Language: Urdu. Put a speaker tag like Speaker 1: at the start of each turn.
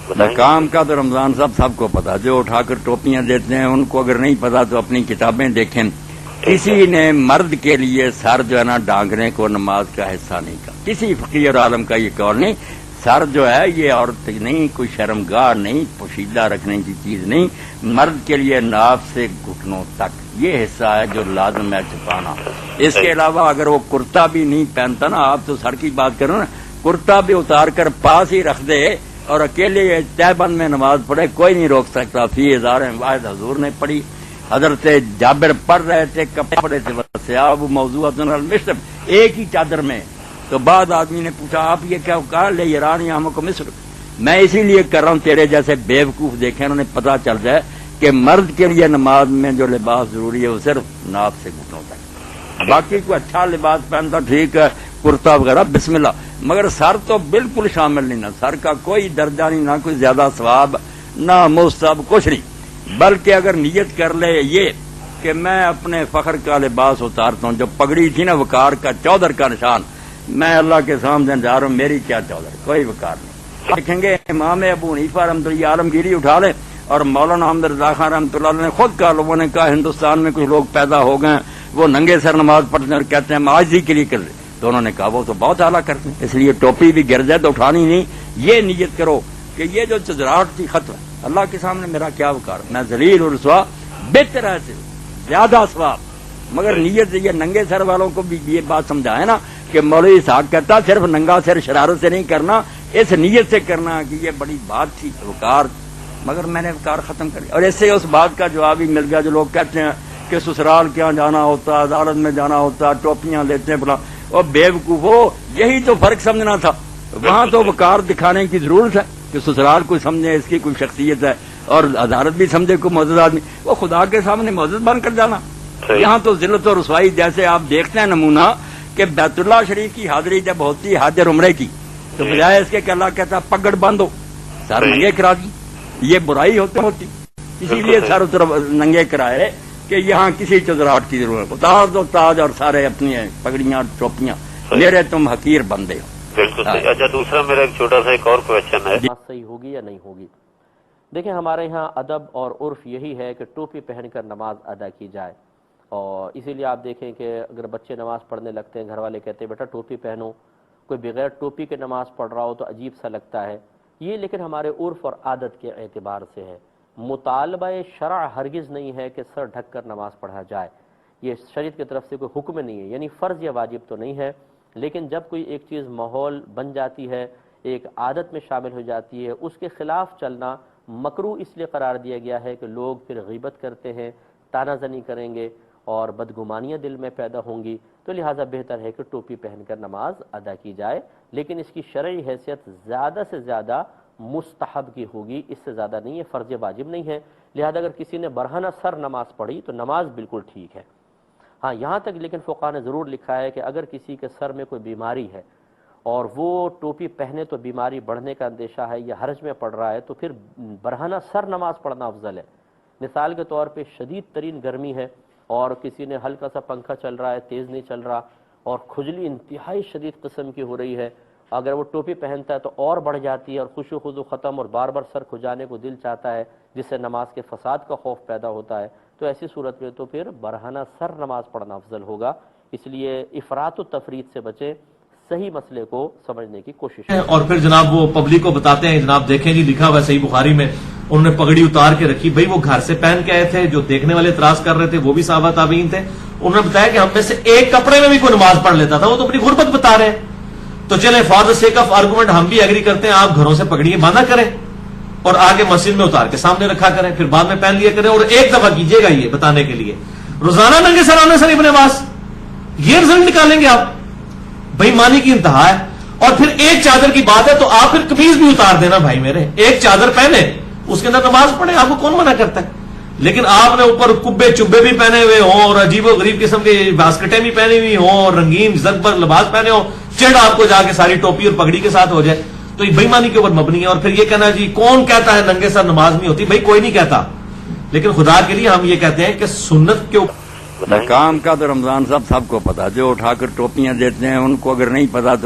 Speaker 1: مقام کا تو رمضان صاحب سب کو پتا، جو اٹھا کر ٹوپیاں دیتے ہیں ان کو اگر نہیں پتا تو اپنی کتابیں دیکھیں. کسی نے مرد کے لیے سر جو ہے نا ڈانگنے کو نماز کا حصہ نہیں کہا، کسی فقیر اور عالم کا یہ قول نہیں. سر جو ہے یہ عورت نہیں، کوئی شرمگاہ نہیں، پوشیدہ رکھنے کی چیز نہیں. مرد کے لیے ناف سے گھٹنوں تک یہ حصہ ہے جو لازم ہے چھپانا. اس کے علاوہ اگر وہ کرتا بھی نہیں پہنتا نا، آپ تو سر کی بات کرو نا، کرتا بھی اتار کر پاس ہی رکھ دے اور اکیلے تہ بند میں نماز پڑھے، کوئی نہیں روک سکتا. فی ہزار واحد حضور نے پڑھی، حضرت جابر پڑھ رہے تھے، کپڑے پڑے تھے، وسیاب موضوع مصر ایک ہی چادر میں. تو بعد آدمی نے پوچھا آپ یہ کیا کہا، لے ایران ہم کو مصر. میں اسی لیے کر رہا ہوں تیرے جیسے بیوقوف دیکھیں انہوں نے پتا چل جائے کہ مرد کے لیے نماز میں جو لباس ضروری ہے وہ صرف ناف سے گھٹنوں تک. باقی کوئی اچھا لباس پہنتا ٹھیک ہے، کرتا وغیرہ بسم اللہ، مگر سر تو بالکل شامل نہیں. نہ سر کا کوئی درجہ نہیں، نہ کوئی زیادہ ثواب نہ مستحب، کچھ نہیں. بلکہ اگر نیت کر لے یہ کہ میں اپنے فخر کا لباس اتارتا ہوں، جو پگڑی تھی نا وقار کا، چودھر کا نشان، میں اللہ کے سامنے جا رہا ہوں، میری کیا چودھر، کوئی وقار نہیں. دیکھیں گے امام ابو حنیفہ رحمۃ اللہ عالمگیری اٹھا لیں اور مولانا احمد رضا خان رحمۃ اللہ علیہ نے خود کہا، لوگوں نے کہا ہندوستان میں کچھ لوگ پیدا ہو گئے وہ ننگے سر نماز پڑھتے ہیں اور کہتے ہیں ہم عاجزی کے لیے کر رہے. تو انہوں نے کہا وہ تو بہت اعلیٰ کرتے ہیں، اس لیے ٹوپی بھی گر جائے تو اٹھانی نہیں. یہ نیت کرو کہ یہ جو چزراہٹ تھی ختم، اللہ کے سامنے میرا کیا وقار، میں ذلیل اور رسوا، بہتر ہے سے زیادہ ثواب. مگر نیت یہ ننگے سر والوں کو بھی یہ بات سمجھائے نا کہ مولوی اسحاق کہتا صرف ننگا سر شرارت سے نہیں کرنا، اس نیت سے کرنا کہ یہ بڑی بات تھی وقار. مگر میں نے وقار ختم کر دیا. اور اس سے اس بات کا جواب ہی مل گیا جو لوگ کہتے ہیں کہ سسرال کیا جانا ہوتا، عدالت میں جانا ہوتا، ٹوپیاں لیتے ہیں بلا. اور بیوقوف ہو، یہی تو فرق سمجھنا تھا. وہاں تو وقار دکھانے کی ضرورت ہے کہ سسرال کو سمجھے اس کی کوئی شخصیت ہے اور عدالت بھی سمجھے کوئی معزز آدمی، وہ خدا کے سامنے معزز بن کر جانا. یہاں تو ذلت و رسوائی جیسے آپ دیکھتے ہیں نمونہ کہ بیت اللہ شریف کی حاضری جب ہوتی ہے حج اور عمرے کی تو بجائے اس کے کہ اللہ کہتا پگڑ باندھو، سر ننگے کرا دی. یہ برائی ہوتی، اسی لیے سر ننگے کرائے کہ یہاں کسی چزراہٹ کی ضرورت. تاج و تاج اور سارے اپنی پگڑیاں ٹوپیاں، میرے تم حقیر بندے ہو.
Speaker 2: بالکل صحیح. اچھا دوسرا میرا ایک چھوٹا سا ایک اور کوشچن ہے،
Speaker 3: بات صحیح ہوگی یا نہیں ہوگی. دیکھیں ہمارے یہاں ادب اور عرف یہی ہے کہ ٹوپی پہن کر نماز ادا کی جائے، اور اسی لیے آپ دیکھیں کہ اگر بچے نماز پڑھنے لگتے ہیں گھر والے کہتے ہیں بیٹا ٹوپی پہنو. کوئی بغیر ٹوپی کے نماز پڑھ رہا ہو تو عجیب سا لگتا ہے. یہ لیکن ہمارے عرف اور عادت کے اعتبار سے ہے. مطالبہ شرع ہرگز نہیں ہے کہ سر ڈھک کر نماز پڑھا جائے، یہ شریعت کی طرف سے کوئی حکم نہیں ہے، یعنی فرض یا واجب تو نہیں ہے. لیکن جب کوئی ایک چیز ماحول بن جاتی ہے، ایک عادت میں شامل ہو جاتی ہے، اس کے خلاف چلنا مکروہ اس لیے قرار دیا گیا ہے کہ لوگ پھر غیبت کرتے ہیں، طعنہ زنی کریں گے اور بدگمانیاں دل میں پیدا ہوں گی. تو لہٰذا بہتر ہے کہ ٹوپی پہن کر نماز ادا کی جائے، لیکن اس کی شرعی حیثیت زیادہ سے زیادہ مستحب کی ہوگی، اس سے زیادہ نہیں ہے، فرض واجب نہیں ہے. لہذا اگر کسی نے برہنہ سر نماز پڑھی تو نماز بالکل ٹھیک ہے. ہاں یہاں تک لیکن فقہاء نے ضرور لکھا ہے کہ اگر کسی کے سر میں کوئی بیماری ہے اور وہ ٹوپی پہنے تو بیماری بڑھنے کا اندیشہ ہے یا حرج میں پڑ رہا ہے تو پھر برہنہ سر نماز پڑھنا افضل ہے. مثال کے طور پہ شدید ترین گرمی ہے اور کسی نے ہلکا سا پنکھا چل رہا ہے، تیز نہیں چل رہا، اور کھجلی انتہائی شدید قسم کی ہو رہی ہے، اگر وہ ٹوپی پہنتا ہے تو اور بڑھ جاتی ہے اور خشوع خضوع ختم اور بار بار سر کھجانے کو دل چاہتا ہے، جس سے نماز کے فساد کا خوف پیدا ہوتا ہے. تو ایسی صورت میں تو پھر برہنہ سر نماز پڑھنا افضل ہوگا. اس لیے افراط و تفریط سے بچیں، صحیح مسئلے کو سمجھنے کی کوشش کریں.
Speaker 4: اور پھر جناب وہ پبلک کو بتاتے ہیں، جناب دیکھیں جی لکھا ہوا ہے صحیح بخاری میں، انہوں نے پگڑی اتار کے رکھی. بھئی وہ گھر سے پہن کے آئے تھے، جو دیکھنے والے اعتراض کر رہے تھے وہ بھی صحابہ تابعین تھے. انہوں نے بتایا کہ ہم میں سے ایک کپڑے میں بھی کوئی نماز پڑھ لیتا تھا، وہ تو اپنی غربت بتا رہے ہیں. تو چلیں for the sake of argument ہم بھی ایگری کرتے ہیں، آپ گھروں سے پگڑیاں باندھا کریں اور آگے مسجد میں اتار کے سامنے رکھا کریں، پھر بعد میں پہن لیا کریں. اور ایک دفعہ کیجیے گا یہ بتانے کے لیے، روزانہ ننگے سر آنے سے ابن عباس یہ رزلٹ نکالیں گے آپ، بھائی مانی کی انتہا ہے. اور پھر ایک چادر کی بات ہے تو آپ پھر قمیض بھی اتار دینا بھائی میرے، ایک چادر پہنے اس کے اندر نماز پڑھے، آپ کو کون منع کرتا ہے. لیکن آپ نے اوپر کبے چبے بھی پہنے ہوئے ہوں اور عجیب و غریب قسم کے باسکٹیں بھی پہنی ہوئی ہوں اور رنگین زگ پر لباس پہنے ہوں، چڑ آپ کو جا کے ساری ٹوپی اور پگڑی کے ساتھ ہو جائے تو یہ بےمانی کے اوپر مبنی ہے. اور پھر یہ کہنا جی کون کہتا ہے ننگے سر نماز نہیں ہوتی، بھائی کوئی نہیں کہتا، لیکن خدا کے لیے ہم یہ کہتے ہیں کہ سنت کے اوپر
Speaker 1: مقام کا تو رمضان صاحب سب کو پتا، جو اٹھا کر ٹوپیاں دیتے ہیں ان کو اگر نہیں پتا تو